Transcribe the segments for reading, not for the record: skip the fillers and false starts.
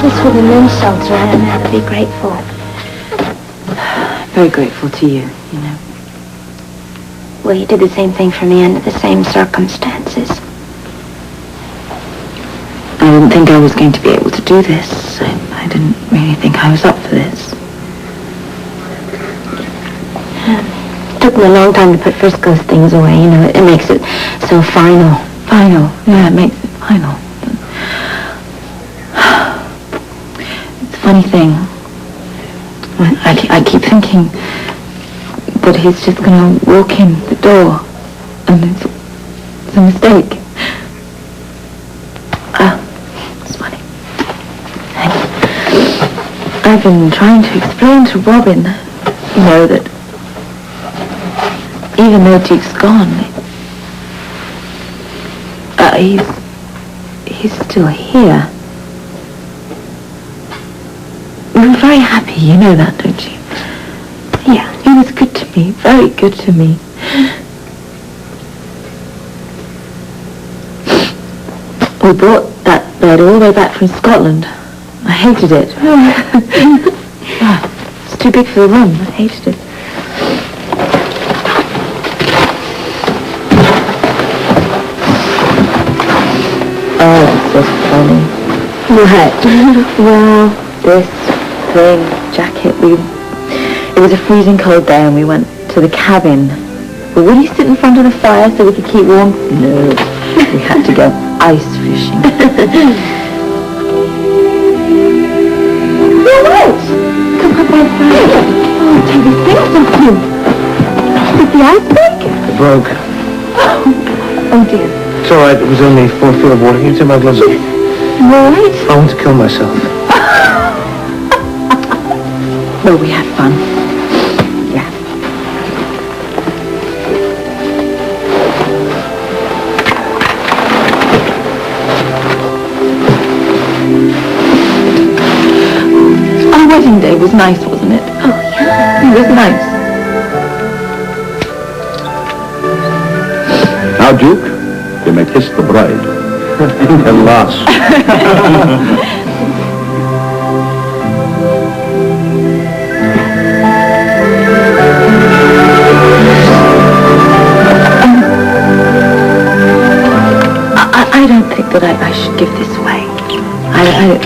this with a men's shelter, I am ever be grateful. Very grateful to you, you know. Well, you did the same thing for me under the same circumstances. I didn't think I was going to be able to do this. I didn't really think I was up for this. It took me a long time to put Frisco's things away, you know. It makes it so final. Final. Yeah, it makes it final. It's a funny thing. I keep thinking that he's just going to walk in the door and it's a mistake. It's funny. I've been trying to explain to Robin, you know, that even though Duke's gone, he's still here. We were very happy, you know that, don't you? Yeah, he was good to me, very good to me. We brought that bed all the way back from Scotland. I hated it. It's too big for the room. I hated it. Oh, it's just funny. What? Well, this thing, jacket, it was a freezing cold day and we went to the cabin. But would you sit in front of the fire so we could keep warm? No, we had to go ice fishing. You're right. Come by the fire. Oh, Toby, think something. Did the ice break? It broke. Oh dear. It's all right. It was only 4 feet of water. Can you take my gloves off? You all right? I want to kill myself. Well, we had fun. Yeah. Our wedding day was nice, wasn't it? Oh, yeah. It was nice. Now, Duke, you may kiss the bride. Alas. I don't think that I should give this away. I'm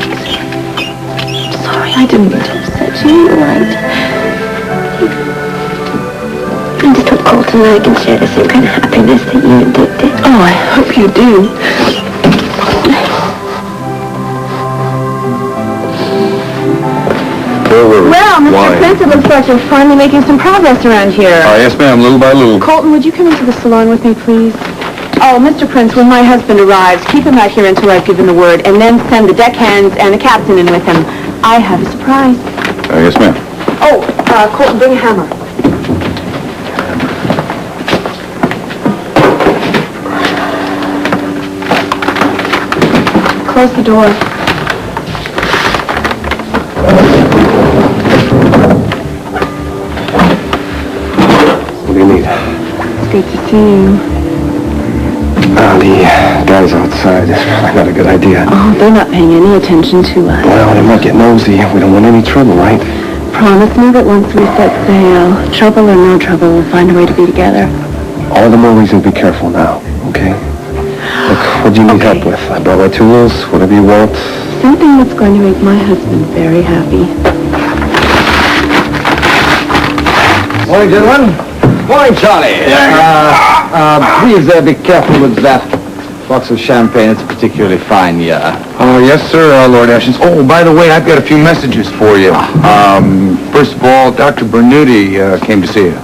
sorry, I didn't mean to upset you. You're right. I just hope Colton and I can share the same kind of happiness that you and Dick did. Oh, I hope you do. Well, Mr. Prince, it looks like you're finally making some progress around here. Yes, ma'am, little by little. Colton, would you come into the salon with me, please? Oh, Mr. Prince, when my husband arrives, keep him out here until I've given the word, and then send the deckhands and the captain in with him. I have a surprise. Yes, ma'am. Oh, Colton, bring a hammer. Close the door. What do you need? It's good to see you. The guys outside. Not a good idea. Oh, they're not paying any attention to us. Well, they might get nosy. We don't want any trouble, right? Promise me that once we set sail, trouble or no trouble, we'll find a way to be together. All the more reason to be careful now, okay? Look, what do you need help with? I brought my tools, whatever you want. Something that's going to make my husband very happy. Morning, gentlemen. Morning, Charlie. Please be careful with that box of champagne. It's a particularly fine year. Oh, yes, sir, Lord Ashens. Oh, by the way, I've got a few messages for you. First of all, Dr. Bernuti came to see you.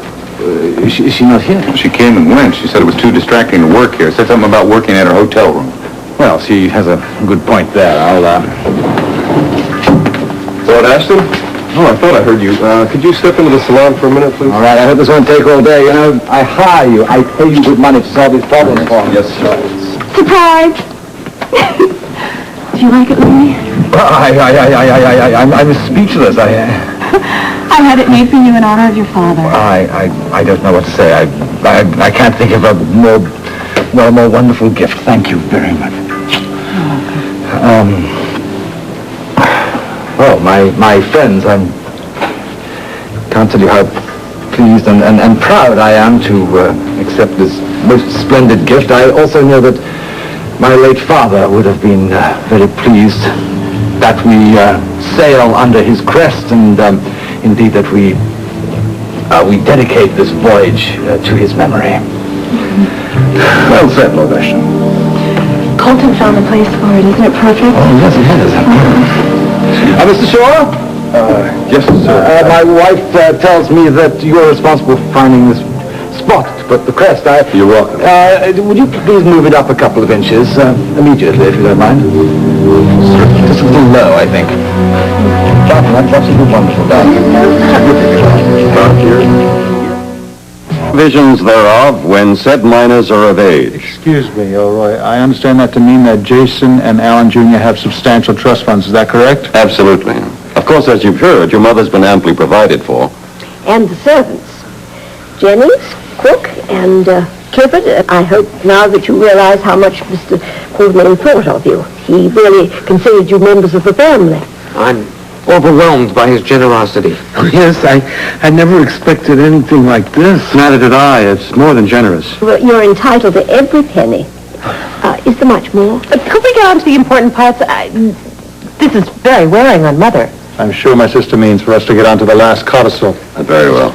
Is she not here? She came and went. She said it was too distracting to work here. Said something about working at her hotel room. Well, she has a good point there. I'll, Lord Ashton? Oh, I thought I heard you. Could you step into the salon for a minute, please? All right, I hope this won't take all day. You know, I hire you. I pay you good money to solve these problems for me. Yes, sir. Surprise! Do you like it, Louie? I'm speechless. I had it made for you in honor of your father. I don't know what to say. I can't think of a more wonderful gift. Thank you very much. my friends. I can't tell you how pleased and proud I am to accept this most splendid gift. I also know that my late father would have been very pleased that we sail under his crest, and indeed that we dedicate this voyage to his memory. Well said, Lord Ashton. Colton found a place for it. Isn't it perfect? Oh, yes, it is. Mr. Shaw? Yes, sir. My wife tells me that you're responsible for finding this spot to put the crest. You're welcome. Would you please move it up a couple of inches immediately, if you don't mind? Just a little low, I think. That's absolutely wonderful, Visions thereof when said minors are of age. Excuse me, Elroy. I understand that to mean that Jason and Alan Jr. have substantial trust funds. Is that correct? Absolutely. Of course, as you've heard, your mother's been amply provided for. And the servants. Jennings, Cook, and Clifford, I hope now that you realize how much Mr. Quatermain thought of you. He really considered you members of the family. I'm overwhelmed by his generosity. Yes, I never expected anything like this. Neither did I. It's more than generous. Well, you're entitled to every penny. Is there much more? Could we get on to the important parts? This is very wearing on Mother. I'm sure my sister means for us to get on to the last codicil. Very well.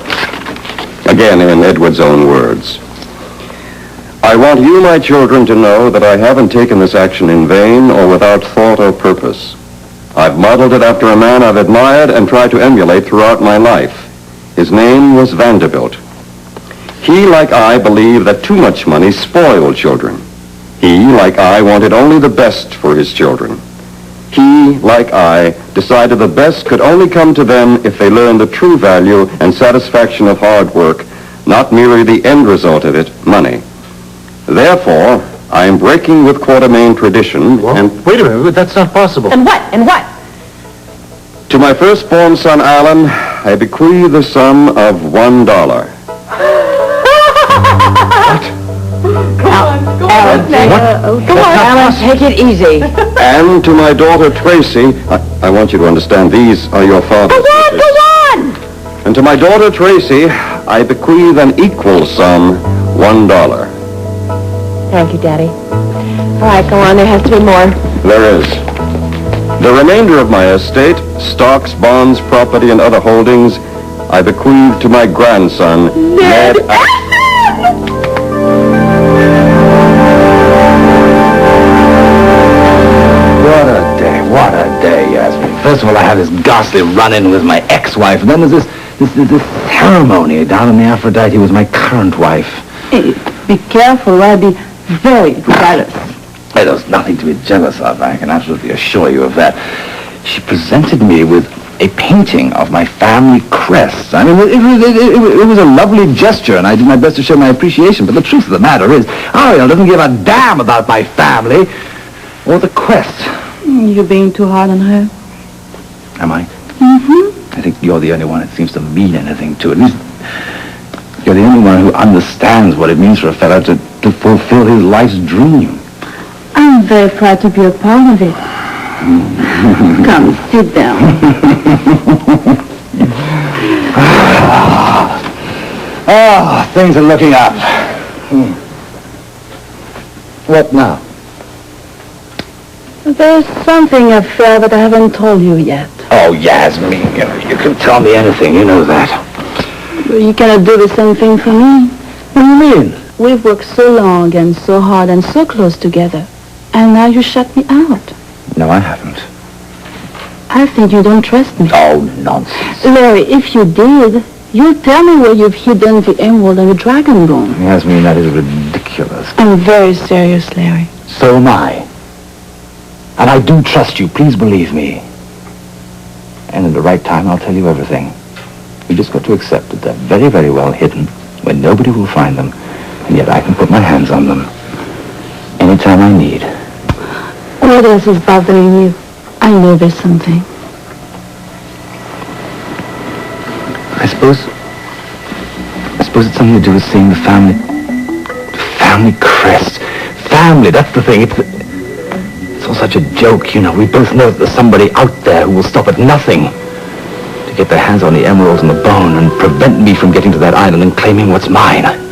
Again, in Edward's own words. I want you, my children, to know that I haven't taken this action in vain or without thought or purpose. I've modeled it after a man I've admired and tried to emulate throughout my life. His name was Vanderbilt. He, like I, believed that too much money spoiled children. He, like I, wanted only the best for his children. He, like I, decided the best could only come to them if they learned the true value and satisfaction of hard work, not merely the end result of it, money. Therefore, I am breaking with Quatermain tradition and... Wait a minute, that's not possible. And what? And what? To my firstborn son, Alan, I bequeath the sum of $1. Come on, Alan, take it easy. And to my daughter, Tracy, I want you to understand, these are your father's wishes. Go on! And to my daughter, Tracy, I bequeath an equal sum, $1. Thank you, Daddy. All right, go on. There has to be more. There is. The remainder of my estate, stocks, bonds, property, and other holdings, I bequeath to my grandson, Ned. What a day, Yasmin. First of all, I have this ghastly run-in with my ex-wife, and then there's this ceremony down in the Aphrodite with my current wife. Hey, be careful. I'd be very jealous. Hey, there's nothing to be jealous of, I can absolutely assure you of that. She presented me with a painting of my family crest. I mean, it was a lovely gesture, and I did my best to show my appreciation, but the truth of the matter is, Ariel doesn't give a damn about my family or the crest. You're being too hard on her. Am I? Mm-hmm. I think you're the only one that seems to mean anything to it. At least you're the only one who understands what it means for a fellow to fulfill his life's dream. I'm very proud to be a part of it. Come, sit down. Oh, things are looking up. What now? There's something I feel that I haven't told you yet. Oh, Yasmin, you can tell me anything, you know that. But you cannot do the same thing for me. What do you mean? We've worked so long and so hard and so close together. And now you shut me out. No, I haven't. I think you don't trust me. Oh, nonsense. Larry, if you did, you'd tell me where you've hidden the emerald and the dragon bone. Yasmin, that is ridiculous. I'm very serious, Larry. So am I. And I do trust you, please believe me. And at the right time, I'll tell you everything. You just got to accept that they're very, very well hidden, where nobody will find them, and yet I can put my hands on them anytime I need. What else is bothering you? I know there's something. I suppose it's something to do with seeing the family crest. Family, that's the thing. It's all all such a joke, you know. We both know that there's somebody out there who will stop at nothing to get their hands on the emeralds and the bone and prevent me from getting to that island and claiming what's mine.